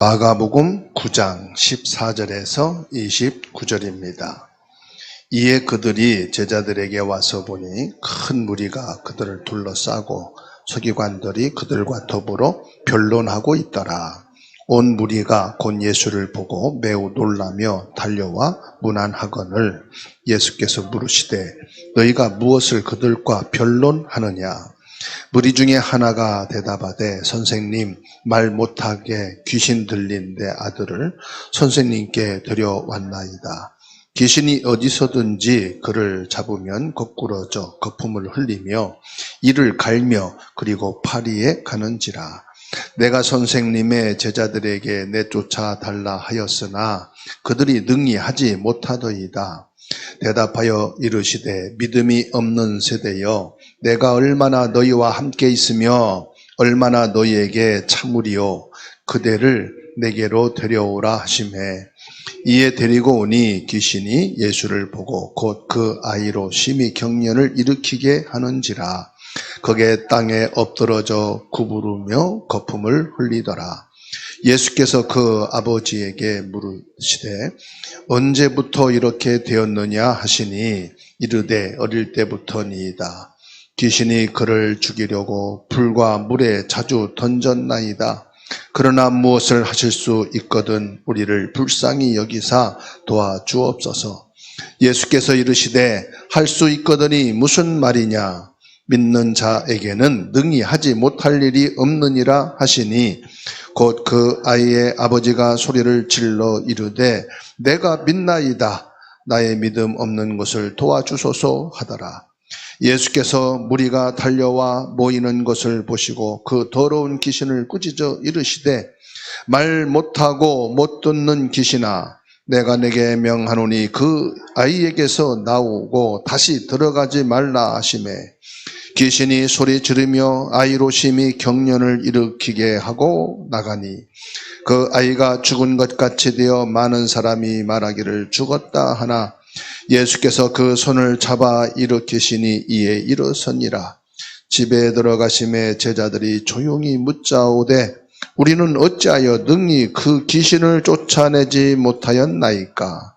마가복음 9장 14절에서 29절입니다. 이에 그들이 제자들에게 와서 보니 큰 무리가 그들을 둘러싸고 서기관들이 그들과 더불어 변론하고 있더라. 온 무리가 곧 예수를 보고 매우 놀라며 달려와 문안하거늘 예수께서 물으시되 너희가 무엇을 그들과 변론하느냐? 무리 중에 하나가 대답하되 선생님, 말 못하게 귀신 들린 내 아들을 선생님께 데려왔나이다. 귀신이 어디서든지 그를 잡으면 거꾸러져 거품을 흘리며 이를 갈며 그리고 파리에 가는지라. 내가 선생님의 제자들에게 내쫓아 달라 하였으나 그들이 능히 하지 못하더이다. 대답하여 이르시되 믿음이 없는 세대여, 내가 얼마나 너희와 함께 있으며 얼마나 너희에게 참으리요. 그대를 내게로 데려오라 하시매 이에 데리고 오니 귀신이 예수를 보고 곧 그 아이로 심히 경련을 일으키게 하는지라. 거기에 땅에 엎드러져 구부르며 거품을 흘리더라. 예수께서 그 아버지에게 물으시되 언제부터 이렇게 되었느냐 하시니 이르되 어릴 때부터니이다. 귀신이 그를 죽이려고 불과 물에 자주 던졌나이다. 그러나 무엇을 하실 수 있거든 우리를 불쌍히 여기사 도와주옵소서. 예수께서 이르시되 할 수 있거든이 무슨 말이냐? 믿는 자에게는 능히 하지 못할 일이 없느니라 하시니 곧 그 아이의 아버지가 소리를 질러 이르되 내가 믿나이다. 나의 믿음 없는 것을 도와주소서 하더라. 예수께서 무리가 달려와 모이는 것을 보시고 그 더러운 귀신을 꾸짖어 이르시되 말 못하고 못 듣는 귀신아, 내가 내게 명하노니 그 아이에게서 나오고 다시 들어가지 말라 하시매 귀신이 소리 지르며 아이로 심히 경련을 일으키게 하고 나가니 그 아이가 죽은 것 같이 되어 많은 사람이 말하기를 죽었다 하나 예수께서 그 손을 잡아 일으키시니 이에 일어서니라. 집에 들어가심에 제자들이 조용히 묻자오되 우리는 어찌하여 능히 그 귀신을 쫓아내지 못하였나이까?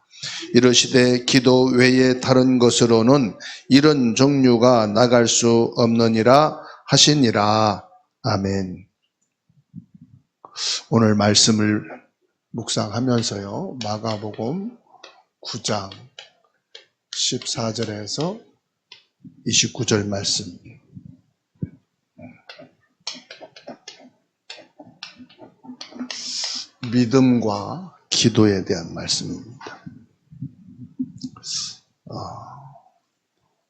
이르시되 기도 외에 다른 것으로는 이런 종류가 나갈 수 없느니라 하시니라. 아멘. 오늘 말씀을 묵상하면서요, 마가복음 9장 14절에서 29절 말씀, 믿음과 기도에 대한 말씀입니다.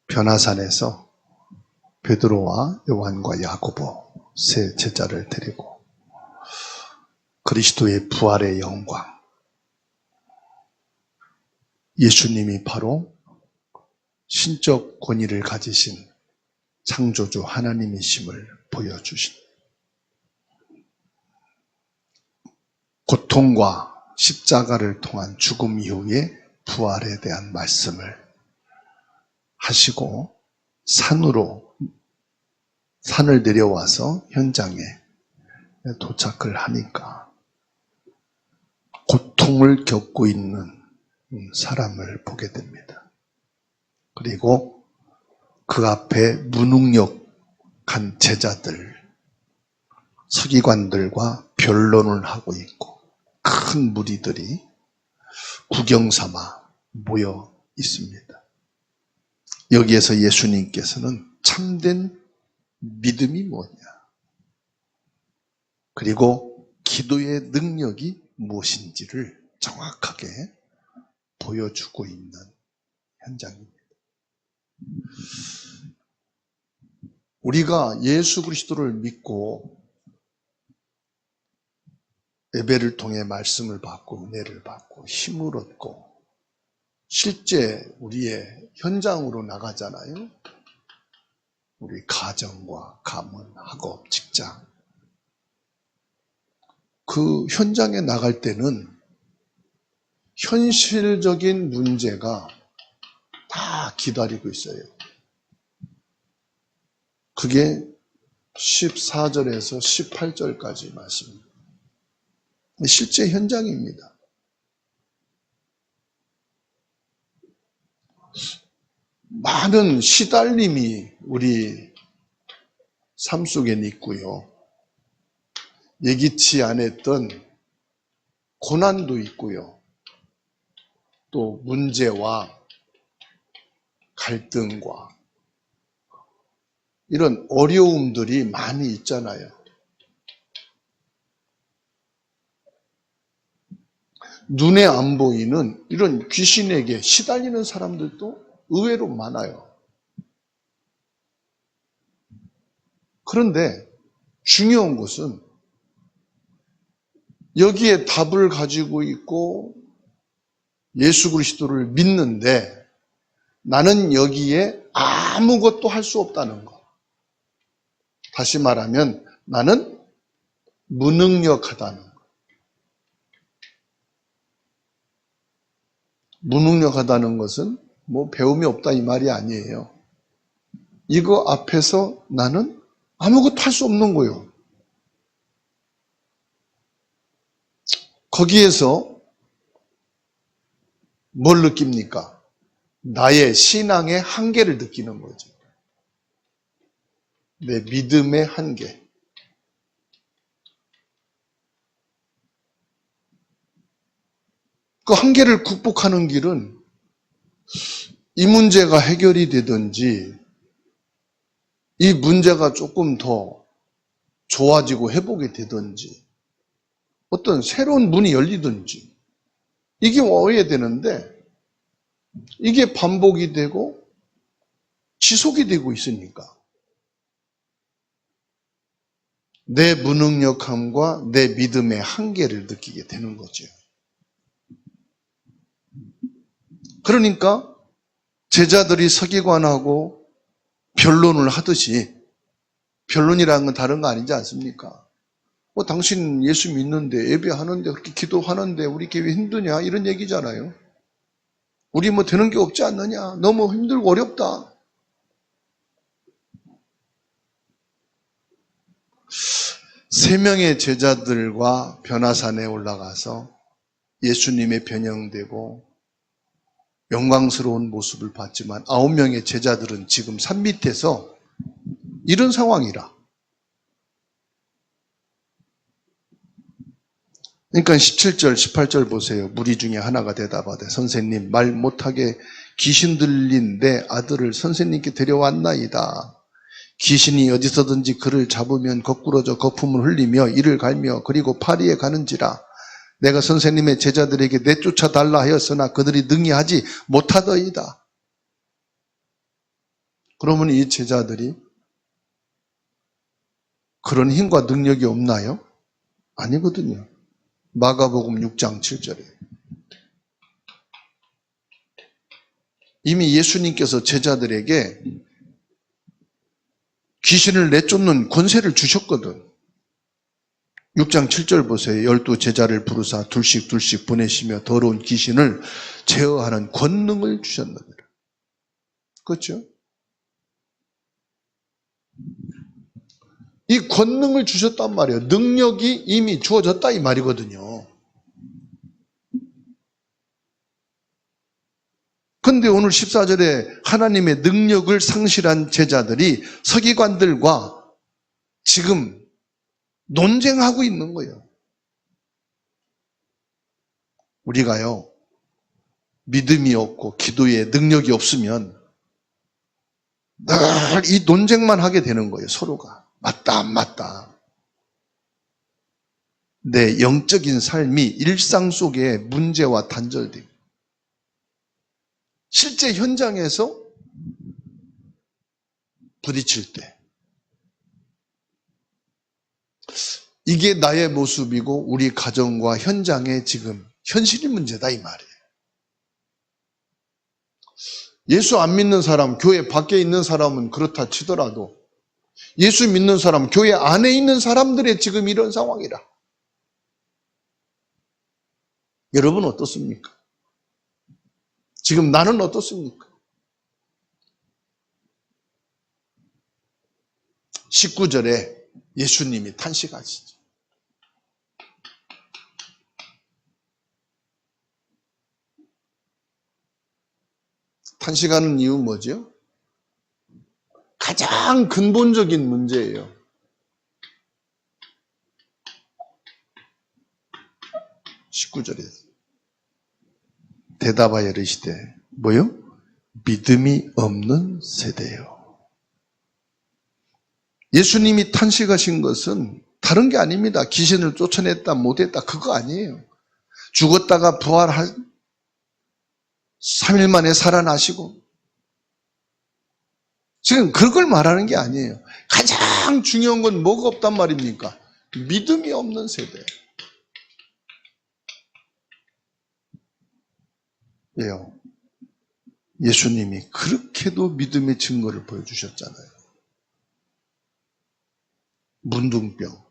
변화산에서 베드로와 요한과 야고보 세 제자를 데리고 그리스도의 부활의 영광, 예수님이 바로 신적 권위를 가지신 창조주 하나님이심을 보여주신 고통과 십자가를 통한 죽음 이후의 부활에 대한 말씀을 하시고 산을 내려와서 현장에 도착을 하니까 고통을 겪고 있는 사람을 보게 됩니다. 그리고 그 앞에 무능력한 제자들, 서기관들과 변론을 하고 있고 큰 무리들이 구경삼아 모여 있습니다. 여기에서 예수님께서는 참된 믿음이 뭐냐, 그리고 기도의 능력이 무엇인지를 정확하게 보여주고 있는 현장입니다. 우리가 예수 그리스도를 믿고 예배를 통해 말씀을 받고 은혜를 받고 힘을 얻고 실제 우리의 현장으로 나가잖아요. 우리 가정과 가문, 학업, 직장. 그 현장에 나갈 때는 현실적인 문제가 다 기다리고 있어요. 그게 14절에서 18절까지 말씀입니다. 실제 현장입니다. 많은 시달림이 우리 삶 속에 있고요. 예기치 않았던 고난도 있고요. 또 문제와 갈등과 이런 어려움들이 많이 있잖아요. 눈에 안 보이는 이런 귀신에게 시달리는 사람들도 의외로 많아요. 그런데 중요한 것은 여기에 답을 가지고 있고 예수 그리스도를 믿는데 나는 여기에 아무것도 할 수 없다는 것. 다시 말하면 나는 무능력하다는 것. 무능력하다는 것은 뭐 배움이 없다 이 말이 아니에요. 이거 앞에서 나는 아무것도 할 수 없는 거예요. 거기에서 뭘 느낍니까? 나의 신앙의 한계를 느끼는 거죠. 내 믿음의 한계. 그 한계를 극복하는 길은 이 문제가 해결이 되든지 이 문제가 조금 더 좋아지고 회복이 되든지 어떤 새로운 문이 열리든지 이게 와야 되는데 이게 반복이 되고 지속이 되고 있으니까 내 무능력함과 내 믿음의 한계를 느끼게 되는 거죠. 그러니까 제자들이 서기관하고 변론을 하듯이 변론이라는 건 다른 거 아니지 않습니까? 당신 예수 믿는데 예배하는데 그렇게 기도하는데 우리 교회 힘드냐? 이런 얘기잖아요. 우리 뭐 되는 게 없지 않느냐? 너무 힘들고 어렵다. 세 명의 제자들과 변화산에 올라가서 예수님의 변형되고 영광스러운 모습을 봤지만 9명의 제자들은 지금 산 밑에서 이런 상황이라. 그러니까 17절, 18절 보세요. 무리 중에 하나가 대답하되 선생님 말 못하게 귀신 들린 내 아들을 선생님께 데려왔나이다. 귀신이 어디서든지 그를 잡으면 거꾸러져 거품을 흘리며 이를 갈며 그리고 파리에 가는지라. 내가 선생님의 제자들에게 내쫓아 달라 하였으나 그들이 능히 하지 못하더이다. 그러면 이 제자들이 그런 힘과 능력이 없나요? 아니거든요. 마가복음 6장 7절에 이미 예수님께서 제자들에게 귀신을 내쫓는 권세를 주셨거든. 6장 7절 보세요. 12 제자를 부르사 둘씩 둘씩 보내시며 더러운 귀신을 제어하는 권능을 주셨느니라. 그렇죠? 이 권능을 주셨단 말이에요. 능력이 이미 주어졌다 이 말이거든요. 근데 오늘 14절에 하나님의 능력을 상실한 제자들이 서기관들과 지금 논쟁하고 있는 거예요. 우리가요, 믿음이 없고 기도에 능력이 없으면 늘 이 논쟁만 하게 되는 거예요, 서로가. 맞다, 안 맞다. 내 영적인 삶이 일상 속에 문제와 단절돼요. 실제 현장에서 부딪힐 때 이게 나의 모습이고 우리 가정과 현장의 지금 현실이 문제다 이 말이에요. 예수 안 믿는 사람, 교회 밖에 있는 사람은 그렇다 치더라도 예수 믿는 사람, 교회 안에 있는 사람들의 지금 이런 상황이라. 여러분 어떻습니까? 지금 나는 어떻습니까? 19절에 예수님이 탄식하시죠. 탄식하는 이유 뭐죠? 가장 근본적인 문제예요. 19절에 대답하여 이르시되 뭐요? 믿음이 없는 세대요. 예수님이 탄식하신 것은 다른 게 아닙니다. 귀신을 쫓아냈다 못했다 그거 아니에요. 죽었다가 부활할 3일 만에 살아나시고 지금 그걸 말하는 게 아니에요. 가장 중요한 건 뭐가 없단 말입니까? 믿음이 없는 세대. 왜요? 예수님이 그렇게도 믿음의 증거를 보여주셨잖아요. 문둥병.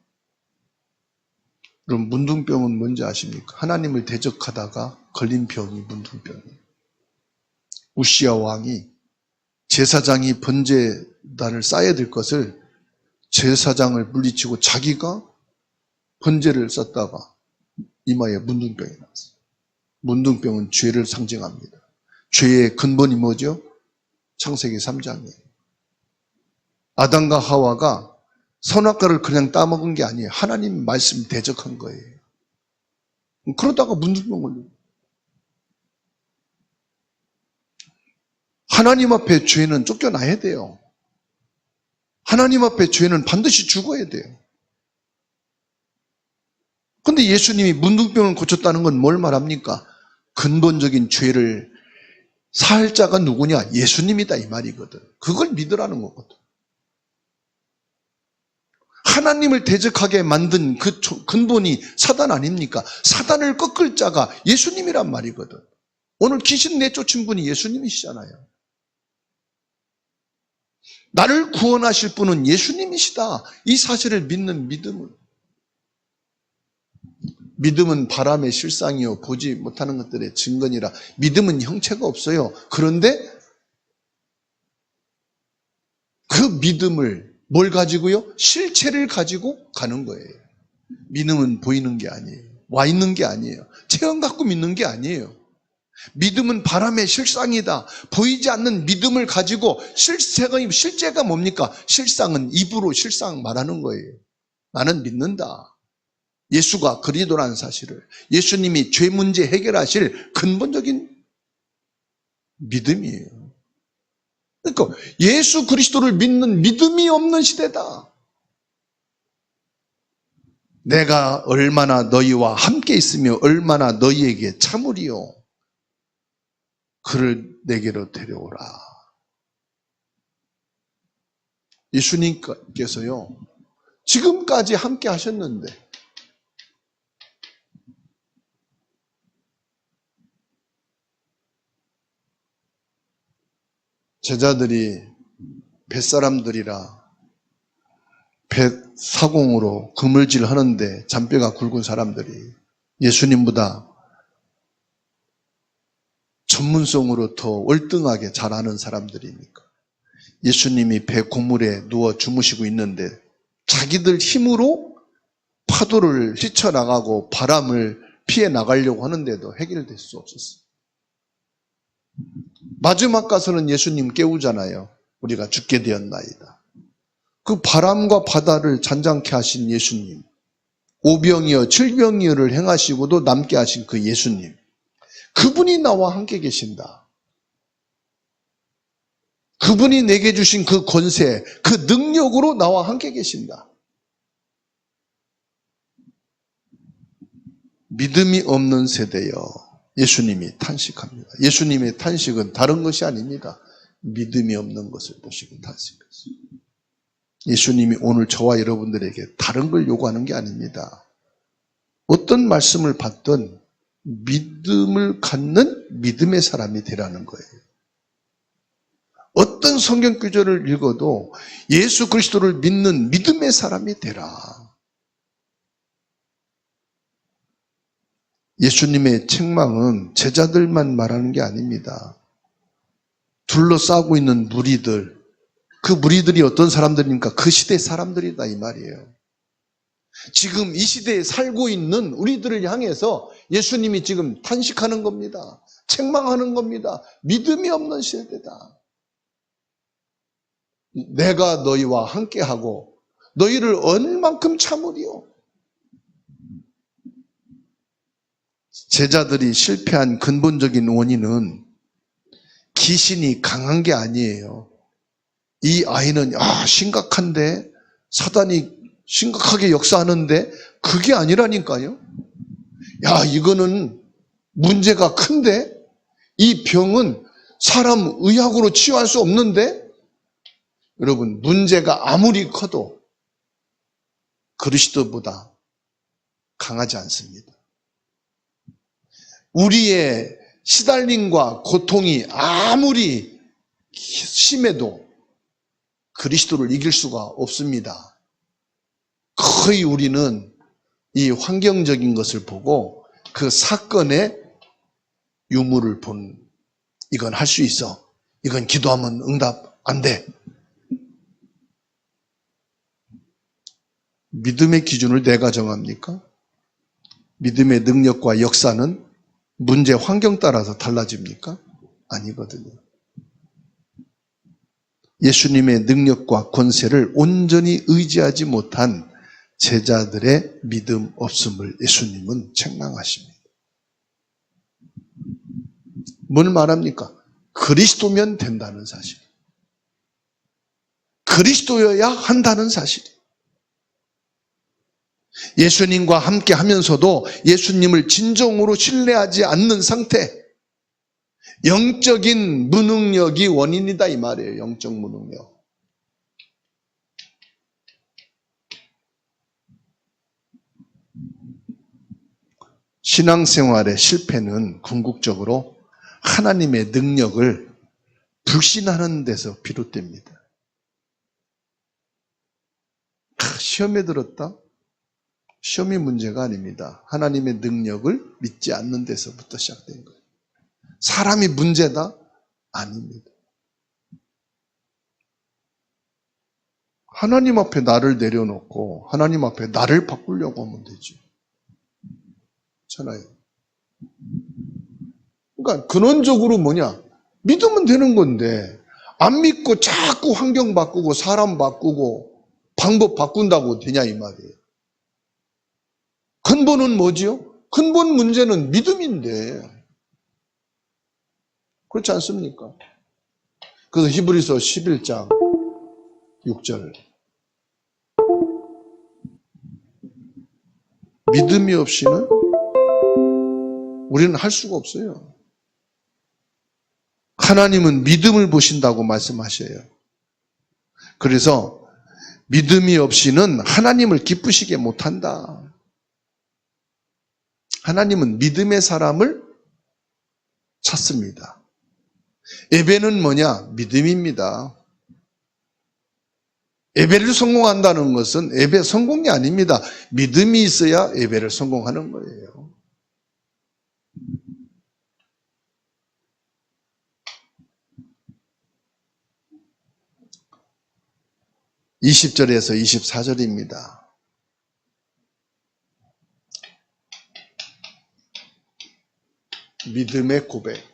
그럼 문둥병은 뭔지 아십니까? 하나님을 대적하다가 걸린 병이 문둥병이에요. 우시야 왕이 제사장이 번제단을 쌓아야 될 것을 제사장을 물리치고 자기가 번제를 쌓다가 이마에 문둥병이 났어요. 문둥병은 죄를 상징합니다. 죄의 근본이 뭐죠? 창세기 3장이에요. 아담과 하와가 선악과를 그냥 따먹은 게 아니에요. 하나님 말씀 대적한 거예요. 그러다가 문둥병 걸려요. 하나님 앞에 죄는 쫓겨나야 돼요. 하나님 앞에 죄는 반드시 죽어야 돼요. 그런데 예수님이 문둥병을 고쳤다는 건 뭘 말합니까? 근본적인 죄를 살 자가 누구냐? 예수님이다 이 말이거든. 그걸 믿으라는 거거든. 하나님을 대적하게 만든 그 근본이 사단 아닙니까? 사단을 꺾을 자가 예수님이란 말이거든. 오늘 귀신 내쫓은 분이 예수님이시잖아요. 나를 구원하실 분은 예수님이시다. 이 사실을 믿는 믿음은. 믿음은 바람의 실상이요 보지 못하는 것들의 증거니라. 믿음은 형체가 없어요. 그런데 그 믿음을 뭘 가지고요? 실체를 가지고 가는 거예요. 믿음은 보이는 게 아니에요. 와 있는 게 아니에요. 체험 갖고 믿는 게 아니에요. 믿음은 바람의 실상이다. 보이지 않는 믿음을 가지고 실제가 뭡니까? 실상은 입으로 실상 말하는 거예요. 나는 믿는다. 예수가 그리스도라는 사실을. 예수님이 죄 문제 해결하실 근본적인 믿음이에요. 그러니까 예수 그리스도를 믿는 믿음이 없는 시대다. 내가 얼마나 너희와 함께 있으며 얼마나 너희에게 참으리요. 그를 내게로 데려오라. 예수님께서요, 지금까지 함께 하셨는데, 제자들이 뱃사람들이라 배 사공으로 그물질 하는데 잔뼈가 굵은 사람들이 예수님보다 전문성으로 더 월등하게 잘하는 사람들이니까 예수님이 배 고물에 누워 주무시고 있는데 자기들 힘으로 파도를 휘쳐나가고 바람을 피해 나가려고 하는데도 해결될 수 없었어요. 마지막 가서는 예수님 깨우잖아요. 우리가 죽게 되었나이다. 그 바람과 바다를 잔잔케 하신 예수님, 오병이어 칠병이어를 행하시고도 남게 하신 그 예수님, 그분이 나와 함께 계신다. 그분이 내게 주신 그 권세, 그 능력으로 나와 함께 계신다. 믿음이 없는 세대여 예수님이 탄식합니다. 예수님의 탄식은 다른 것이 아닙니다. 믿음이 없는 것을 보시고 탄식했어요. 예수님이 오늘 저와 여러분들에게 다른 걸 요구하는 게 아닙니다. 어떤 말씀을 받든 믿음을 갖는 믿음의 사람이 되라는 거예요. 어떤 성경 구절을 읽어도 예수 그리스도를 믿는 믿음의 사람이 되라. 예수님의 책망은 제자들만 말하는 게 아닙니다. 둘러싸고 있는 무리들, 그 무리들이 어떤 사람들입니까? 그 시대 사람들이다 이 말이에요. 지금 이 시대에 살고 있는 우리들을 향해서 예수님이 지금 탄식하는 겁니다. 책망하는 겁니다. 믿음이 없는 세대다. 내가 너희와 함께하고 너희를 얼만큼 참으리요. 제자들이 실패한 근본적인 원인은 귀신이 강한 게 아니에요. 이 아이는 심각한데, 사단이 심각하게 역사하는데, 그게 아니라니까요. 이거는 문제가 큰데, 이 병은 사람 의학으로 치유할 수 없는데, 여러분, 문제가 아무리 커도 그리스도보다 강하지 않습니다. 우리의 시달림과 고통이 아무리 심해도 그리스도를 이길 수가 없습니다. 거의 우리는 이 환경적인 것을 보고 그 사건의 유무를 본, 이건 할 수 있어, 이건 기도하면 응답 안 돼. 믿음의 기준을 내가 정합니까? 믿음의 능력과 역사는 문제 환경 따라서 달라집니까? 아니거든요. 예수님의 능력과 권세를 온전히 의지하지 못한 제자들의 믿음 없음을 예수님은 책망하십니다. 뭘 말합니까? 그리스도면 된다는 사실. 그리스도여야 한다는 사실. 예수님과 함께 하면서도 예수님을 진정으로 신뢰하지 않는 상태, 영적인 무능력이 원인이다 이 말이에요. 영적 무능력. 신앙생활의 실패는 궁극적으로 하나님의 능력을 불신하는 데서 비롯됩니다. 시험에 들었다? 시험이 문제가 아닙니다. 하나님의 능력을 믿지 않는 데서부터 시작된 거예요. 사람이 문제다? 아닙니다. 하나님 앞에 나를 내려놓고 하나님 앞에 나를 바꾸려고 하면 되죠. 그렇잖아요. 그러니까 근원적으로 믿으면 되는 건데, 안 믿고 자꾸 환경 바꾸고 사람 바꾸고 방법 바꾼다고 되냐 이 말이에요. 근본은 뭐지요? 근본 문제는 믿음인데, 그렇지 않습니까? 그래서 히브리서 11장 6절, 믿음이 없이는 우리는 할 수가 없어요. 하나님은 믿음을 보신다고 말씀하셔요. 그래서 믿음이 없이는 하나님을 기쁘시게 못한다. 하나님은 믿음의 사람을 찾습니다. 예배는 믿음입니다. 예배를 성공한다는 것은 예배 성공이 아닙니다. 믿음이 있어야 예배를 성공하는 거예요. (20절에서 24절입니다) 믿음의 고백.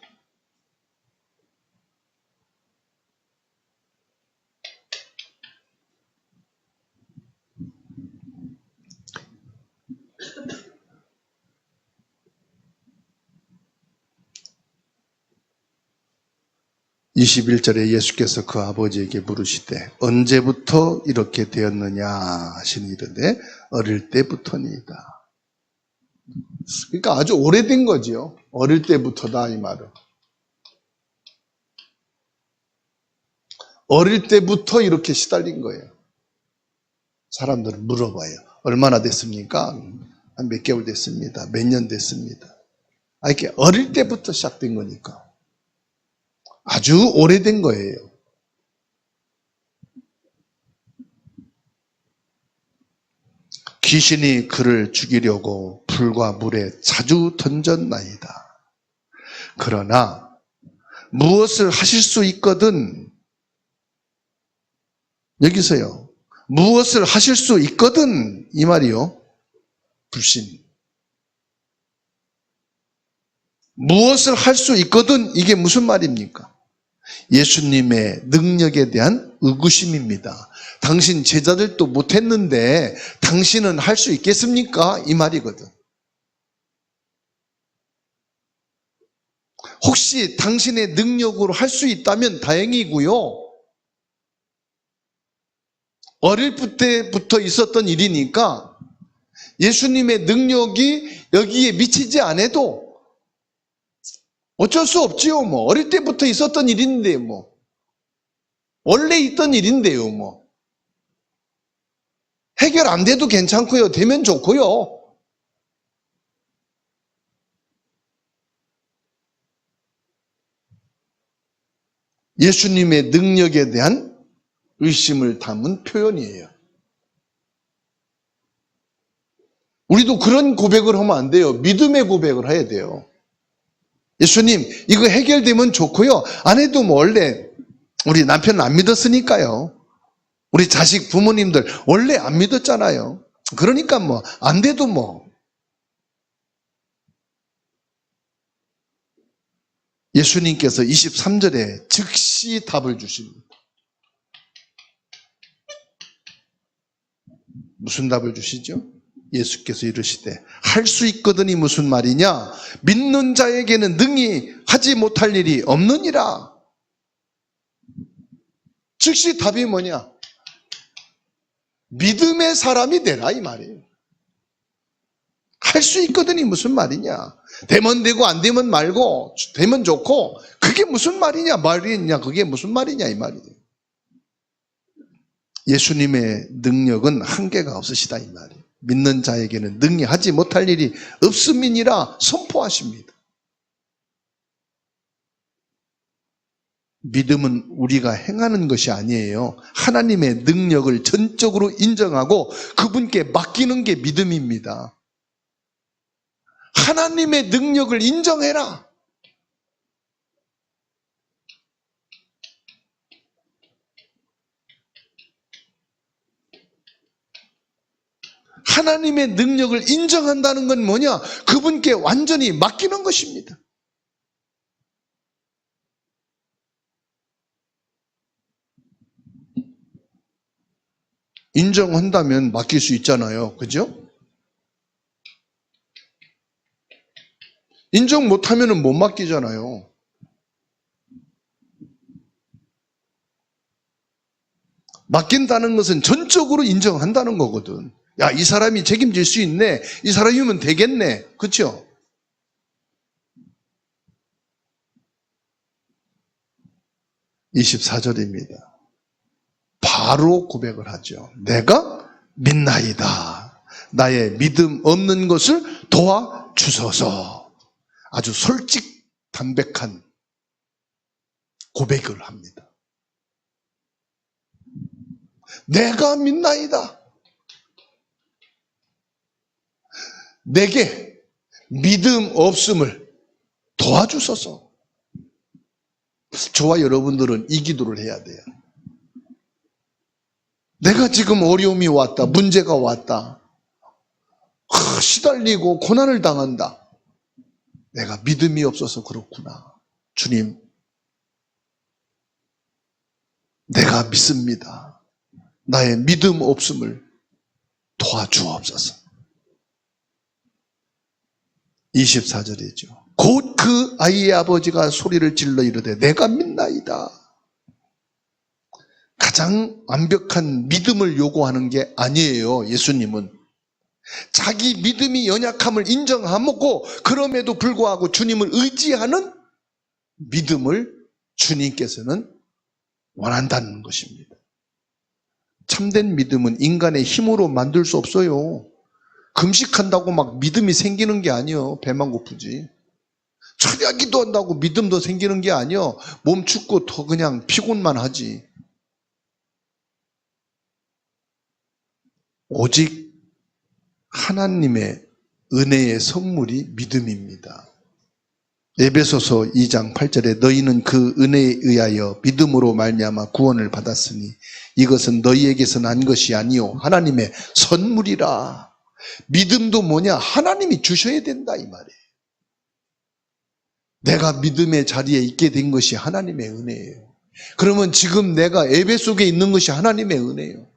(21절에) 예수께서 그 아버지에게 물으시되 언제부터 이렇게 되었느냐 하시니 이르되 어릴 때부터니이다. 그러니까 아주 오래된 거지요. 어릴 때부터다 이 말은. 어릴 때부터 이렇게 시달린 거예요. 사람들은 물어봐요. 얼마나 됐습니까? 한 몇 개월 됐습니다. 몇 년 됐습니다. 이렇게 어릴 때부터 시작된 거니까 아주 오래된 거예요. 귀신이 그를 죽이려고 불과 물에 자주 던졌나이다. 그러나 무엇을 하실 수 있거든, 여기서요, 무엇을 하실 수 있거든 이 말이요, 불신. 무엇을 할 수 있거든, 이게 무슨 말입니까? 예수님의 능력에 대한 의구심입니다. 당신 제자들도 못했는데 당신은 할 수 있겠습니까? 이 말이거든. 혹시 당신의 능력으로 할 수 있다면 다행이고요. 어릴 때부터 있었던 일이니까 예수님의 능력이 여기에 미치지 않아도 어쩔 수 없지요. 뭐 어릴 때부터 있었던 일인데 뭐 원래 있던 일인데요. 뭐 해결 안 돼도 괜찮고요. 되면 좋고요. 예수님의 능력에 대한 의심을 담은 표현이에요. 우리도 그런 고백을 하면 안 돼요. 믿음의 고백을 해야 돼요. 예수님, 이거 해결되면 좋고요. 안 해도 뭐 원래 우리 남편은 안 믿었으니까요. 우리 자식 부모님들 원래 안 믿었잖아요. 그러니까 뭐 안 돼도 뭐. 예수님께서 23절에 즉시 답을 주십니다. 무슨 답을 주시죠? 예수께서 이르시되 할 수 있거든이 무슨 말이냐? 믿는 자에게는 능히 하지 못할 일이 없느니라. 즉시 답이 뭐냐? 믿음의 사람이 되라 이 말이에요. 할 수 있거든이 무슨 말이냐? 되면 되고 안 되면 말고 되면 좋고 그게 무슨 말이냐? 그게 무슨 말이냐 이 말이에요. 예수님의 능력은 한계가 없으시다 이 말이에요. 믿는 자에게는 능히 하지 못할 일이 없음이니라 선포하십니다. 믿음은 우리가 행하는 것이 아니에요. 하나님의 능력을 전적으로 인정하고 그분께 맡기는 게 믿음입니다. 하나님의 능력을 인정해라. 하나님의 능력을 인정한다는 건 뭐냐? 그분께 완전히 맡기는 것입니다. 인정한다면 맡길 수 있잖아요. 그죠? 인정 못하면 못 맡기잖아요. 맡긴다는 것은 전적으로 인정한다는 거거든. 야, 이 사람이 책임질 수 있네. 이 사람이면 되겠네. 그렇죠? (24절입니다) 바로 고백을 하죠. 내가 믿나이다. 나의 믿음 없는 것을 도와주소서. 아주 솔직 담백한 고백을 합니다. 내가 믿나이다. 내게 믿음 없음을 도와주소서. 저와 여러분들은 이 기도를 해야 돼요. 내가 지금 어려움이 왔다, 문제가 왔다, 시달리고 고난을 당한다. 내가 믿음이 없어서 그렇구나. 주님, 내가 믿습니다. 나의 믿음 없음을 도와주옵소서. 24절이죠. 곧 그 아이의 아버지가 소리를 질러 이르되 내가 믿나이다. 가장 완벽한 믿음을 요구하는 게 아니에요. 예수님은 자기 믿음이 연약함을 인정하고 그럼에도 불구하고 주님을 의지하는 믿음을 주님께서는 원한다는 것입니다. 참된 믿음은 인간의 힘으로 만들 수 없어요. 금식한다고 막 믿음이 생기는 게 아니에요. 배만 고프지. 철야 기도한다고 믿음도 생기는 게 아니에요. 몸 춥고 더 그냥 피곤만 하지. 오직 하나님의 은혜의 선물이 믿음입니다. 에베소서 2장 8절에 너희는 그 은혜에 의하여 믿음으로 말미암아 구원을 받았으니 이것은 너희에게서 난 것이 아니요 하나님의 선물이라. 믿음도 뭐냐? 하나님이 주셔야 된다 이 말이에요. 내가 믿음의 자리에 있게 된 것이 하나님의 은혜예요. 그러면 지금 내가 예배 속에 있는 것이 하나님의 은혜예요.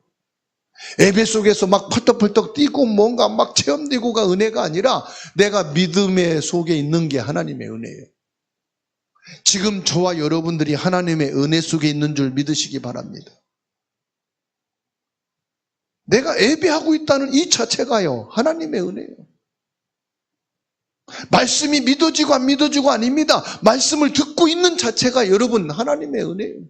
예배 속에서 막 펄떡펄떡 뛰고 뭔가 막 체험되고가 은혜가 아니라 내가 믿음의 속에 있는 게 하나님의 은혜예요. 지금 저와 여러분들이 하나님의 은혜 속에 있는 줄 믿으시기 바랍니다. 내가 예배하고 있다는 이 자체가요, 하나님의 은혜예요. 말씀이 믿어지고 안 믿어지고 아닙니다. 말씀을 듣고 있는 자체가 여러분 하나님의 은혜예요.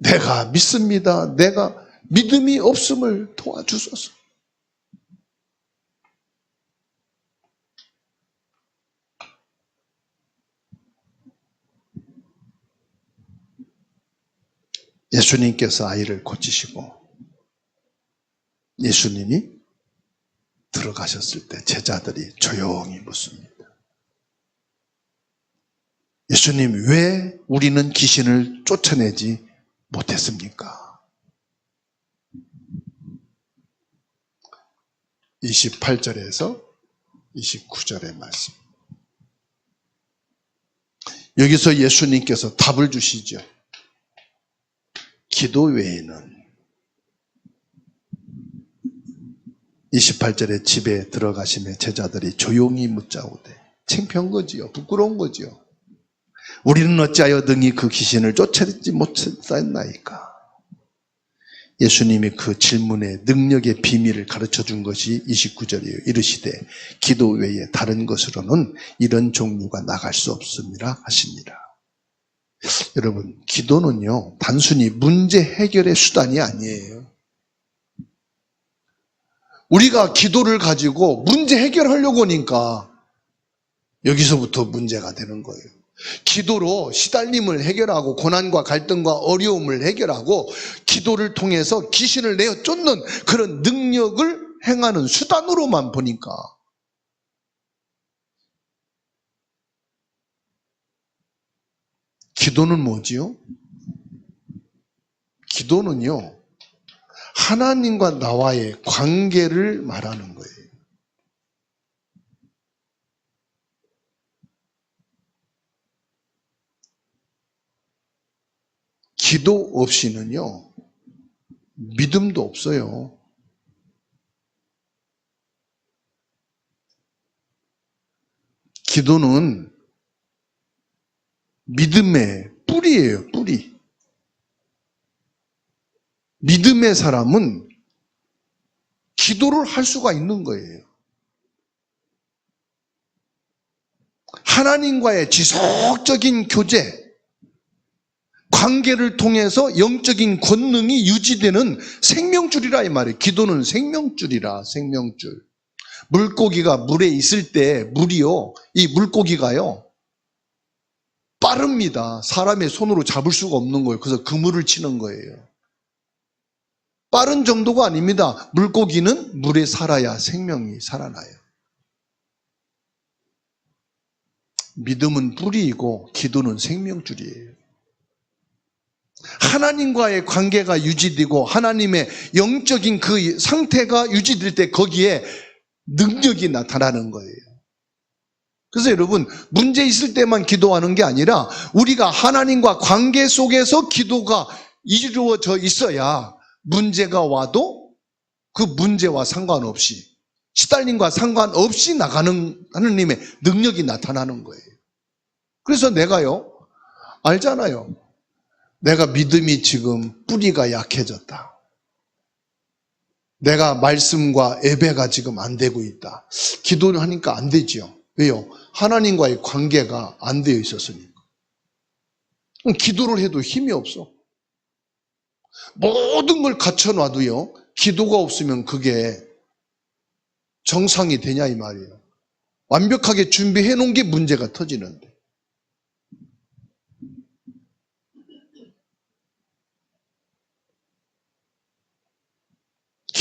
내가 믿습니다. 내가 믿음이 없음을 도와주소서. 예수님께서 아이를 고치시고 예수님이 들어가셨을 때 제자들이 조용히 묻습니다. 예수님, 왜 우리는 귀신을 쫓아내지 못했습니까? 28절에서 29절의 말씀. 여기서 예수님께서 답을 주시죠. 기도 외에는 28절에 집에 들어가시며 제자들이 조용히 묻자오되 창피한 거지요. 부끄러운 거지요. 우리는 어찌하여 등이 그 귀신을 쫓아내지 못했나이까. 예수님이 그 질문의 능력의 비밀을 가르쳐 준 것이 29절이에요. 이르시되 기도 외에 다른 것으로는 이런 종류가 나갈 수 없음이라 하시니라. 여러분, 기도는요, 단순히 문제 해결의 수단이 아니에요. 우리가 기도를 가지고 문제 해결하려고 하니까 여기서부터 문제가 되는 거예요. 기도로 시달림을 해결하고 고난과 갈등과 어려움을 해결하고 기도를 통해서 귀신을 내어 쫓는 그런 능력을 행하는 수단으로만 보니까 기도는 뭐지요? 기도는요, 하나님과 나와의 관계를 말하는 거예요. 기도 없이는요, 믿음도 없어요. 기도는 믿음의 뿌리예요, 뿌리. 믿음의 사람은 기도를 할 수가 있는 거예요. 하나님과의 지속적인 교제, 관계를 통해서 영적인 권능이 유지되는 생명줄이라 이 말이에요. 기도는 생명줄이라, 생명줄. 물고기가 물에 있을 때 물이요, 이 물고기가요, 빠릅니다. 사람의 손으로 잡을 수가 없는 거예요. 그래서 그물을 치는 거예요. 빠른 정도가 아닙니다. 물고기는 물에 살아야 생명이 살아나요. 믿음은 뿌리이고 기도는 생명줄이에요. 하나님과의 관계가 유지되고 하나님의 영적인 그 상태가 유지될 때 거기에 능력이 나타나는 거예요. 그래서 여러분, 문제 있을 때만 기도하는 게 아니라 우리가 하나님과 관계 속에서 기도가 이루어져 있어야 문제가 와도 그 문제와 상관없이, 시달림과 상관없이 나가는 하느님의 능력이 나타나는 거예요. 그래서 내가요, 알잖아요. 내가 믿음이 지금 뿌리가 약해졌다. 내가 말씀과 예배가 지금 안 되고 있다. 기도를 하니까 안 되지요. 왜요? 하나님과의 관계가 안 되어 있었으니까. 기도를 해도 힘이 없어. 모든 걸 갖춰놔도요, 기도가 없으면 그게 정상이 되냐 이 말이에요. 완벽하게 준비해 놓은 게 문제가 터지는데.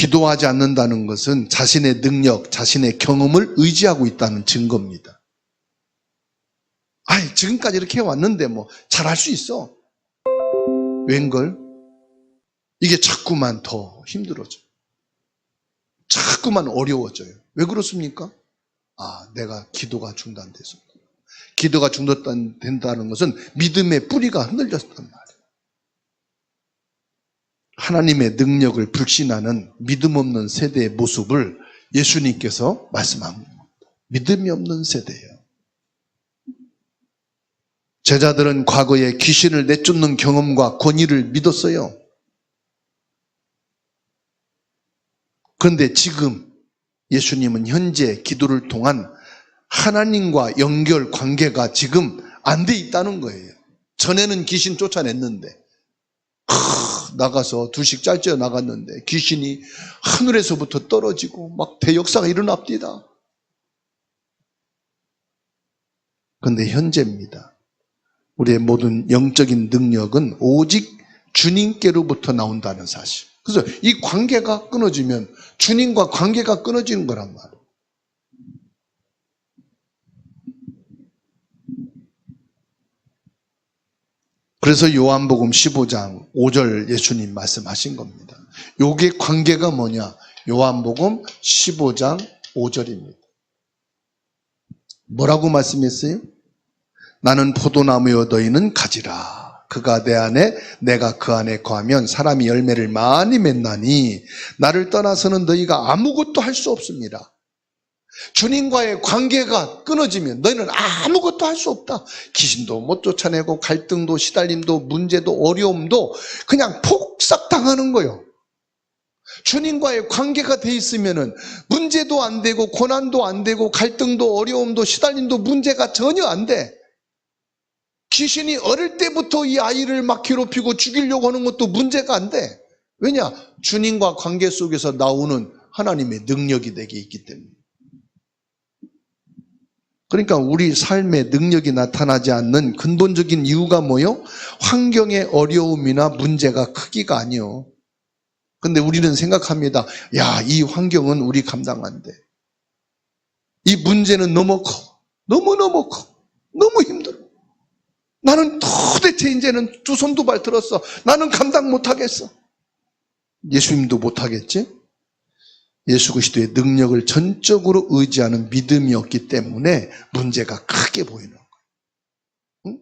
기도하지 않는다는 것은 자신의 능력, 자신의 경험을 의지하고 있다는 증거입니다. 아이, 지금까지 이렇게 해왔는데 뭐 잘할 수 있어. 웬걸? 이게 자꾸만 더 힘들어져요. 자꾸만 어려워져요. 왜 그렇습니까? 내가 기도가 중단돼서. 기도가 중단된다는 것은 믿음의 뿌리가 흔들렸단 말이에요. 하나님의 능력을 불신하는 믿음 없는 세대의 모습을 예수님께서 말씀한 겁니다. 믿음이 없는 세대예요. 제자들은 과거에 귀신을 내쫓는 경험과 권위를 믿었어요. 그런데 지금 예수님은 현재 기도를 통한 하나님과 연결 관계가 지금 안 돼 있다는 거예요. 전에는 귀신 쫓아냈는데 나가서 두식 짤져 나갔는데 귀신이 하늘에서부터 떨어지고 막 대역사가 일어납니다. 그런데 현재입니다. 우리의 모든 영적인 능력은 오직 주님께로부터 나온다는 사실. 그래서 이 관계가 끊어지면 주님과 관계가 끊어지는 거란 말이에요. 그래서 요한복음 15장 5절 예수님 말씀하신 겁니다. 요게 관계가 뭐냐? 요한복음 15장 5절입니다. 뭐라고 말씀했어요? 나는 포도나무여 너희는 가지라. 그가 내 안에 내가 그 안에 거하면 사람이 열매를 많이 맺나니 나를 떠나서는 너희가 아무것도 할 수 없습니다. 주님과의 관계가 끊어지면 너희는 아무것도 할 수 없다. 귀신도 못 쫓아내고 갈등도 시달림도 문제도 어려움도 그냥 폭삭 당하는 거예요. 주님과의 관계가 돼 있으면은 문제도 안 되고 고난도 안 되고 갈등도 어려움도 시달림도 문제가 전혀 안 돼. 귀신이 어릴 때부터 이 아이를 막 괴롭히고 죽이려고 하는 것도 문제가 안 돼. 왜냐? 주님과 관계 속에서 나오는 하나님의 능력이 내게 있기 때문에. 그러니까 우리 삶의 능력이 나타나지 않는 근본적인 이유가 뭐요? 환경의 어려움이나 문제가 크기가 아니요. 근데 우리는 생각합니다. 야, 이 환경은 우리 감당 안 돼. 이 문제는 너무 커. 너무너무 커. 너무 힘들어. 나는 도대체 이제는 두 손 두 발 들었어. 나는 감당 못 하겠어. 예수님도 못 하겠지? 예수 그리스도의 능력을 전적으로 의지하는 믿음이 없기 때문에 문제가 크게 보이는 거예요. 응?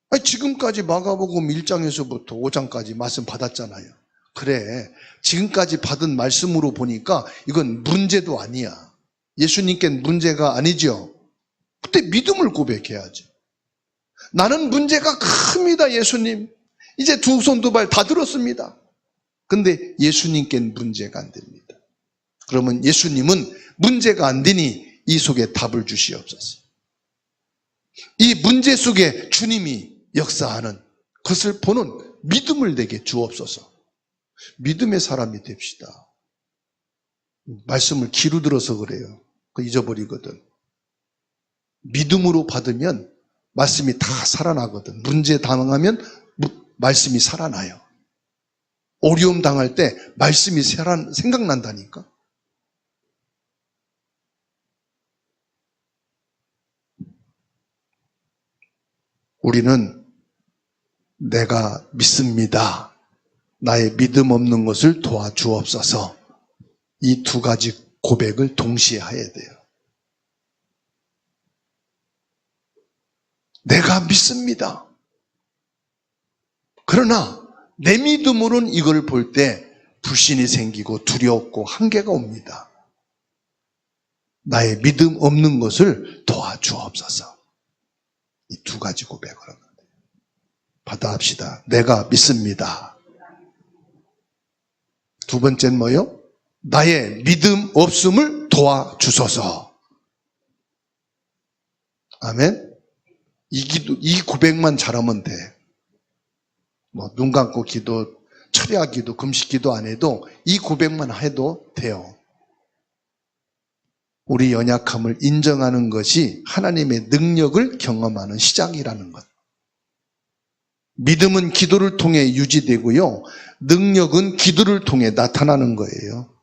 아니, 지금까지 마가복음 1장에서부터 5장까지 말씀 받았잖아요. 그래, 지금까지 받은 말씀으로 보니까 이건 문제도 아니야. 예수님께는 문제가 아니죠. 그때 믿음을 고백해야지. 나는 문제가 큽니다, 예수님. 이제 두 손 두 발 다 들었습니다. 근데 예수님께는 문제가 안 됩니다. 그러면 예수님은 문제가 안 되니 이 속에 답을 주시옵소서. 이 문제 속에 주님이 역사하는 것을 보는 믿음을 내게 주옵소서. 믿음의 사람이 됩시다. 말씀을 귀로 들어서 그래요. 그거 잊어버리거든. 믿음으로 받으면 말씀이 다 살아나거든. 문제 당하면 말씀이 살아나요. 어려움 당할 때 말씀이 생각난다니까. 우리는 내가 믿습니다. 나의 믿음 없는 것을 도와주옵소서. 이 두 가지 고백을 동시에 해야 돼요. 내가 믿습니다. 그러나 내 믿음으로는 이걸 볼 때 불신이 생기고 두렵고 한계가 옵니다. 나의 믿음 없는 것을 도와주옵소서. 이 두 가지 고백을 합니다. 받아합시다. 내가 믿습니다. 두 번째는 뭐요? 나의 믿음 없음을 도와주소서. 아멘. 이 고백만 잘하면 돼. 눈 감고 기도, 철야 기도, 금식 기도 안 해도 이 고백만 해도 돼요. 우리 연약함을 인정하는 것이 하나님의 능력을 경험하는 시작이라는 것. 믿음은 기도를 통해 유지되고요. 능력은 기도를 통해 나타나는 거예요.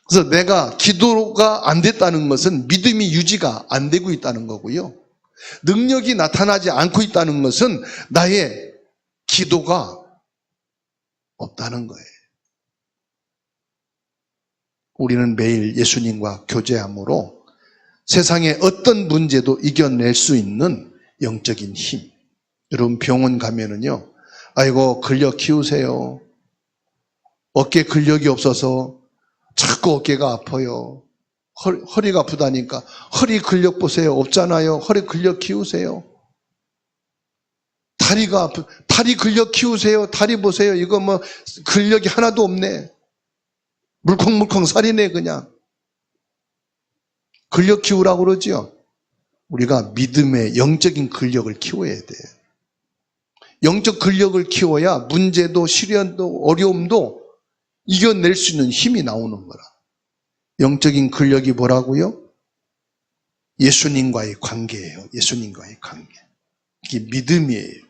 그래서 내가 기도가 안 됐다는 것은 믿음이 유지가 안 되고 있다는 거고요. 능력이 나타나지 않고 있다는 것은 나의 기도가 없다는 거예요. 우리는 매일 예수님과 교제함으로 세상의 어떤 문제도 이겨낼 수 있는 영적인 힘. 여러분 병원 가면은요, 아이고 근력 키우세요. 어깨 근력이 없어서 자꾸 어깨가 아파요. 허리가 아프다니까 허리 근력 보세요. 없잖아요. 허리 근력 키우세요. 다리가 다리 근력 키우세요. 다리 보세요. 이거 뭐 근력이 하나도 없네. 물컹물컹 살이네 그냥. 근력 키우라고 그러지요. 우리가 믿음의 영적인 근력을 키워야 돼요. 영적 근력을 키워야 문제도 시련도 어려움도 이겨낼 수 있는 힘이 나오는 거라. 영적인 근력이 뭐라고요? 예수님과의 관계예요. 예수님과의 관계. 이게 믿음이에요.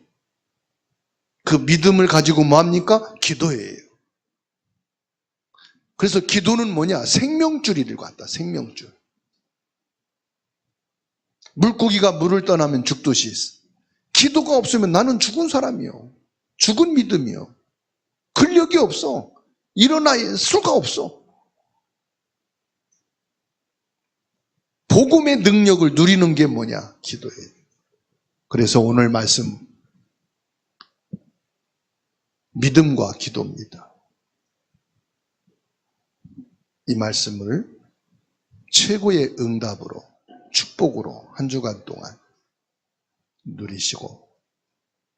그 믿음을 가지고 뭐합니까? 기도예요. 그래서 기도는 뭐냐? 생명줄이를 갖다, 생명줄. 물고기가 물을 떠나면 죽듯이 기도가 없으면 나는 죽은 사람이요. 죽은 믿음이요. 근력이 없어. 일어날 수가 없어. 복음의 능력을 누리는 게 뭐냐? 기도예요. 그래서 오늘 말씀 믿음과 기도입니다. 이 말씀을 최고의 응답으로 축복으로 한 주간 동안 누리시고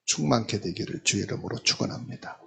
충만케 되기를 주의 이름으로 축원합니다.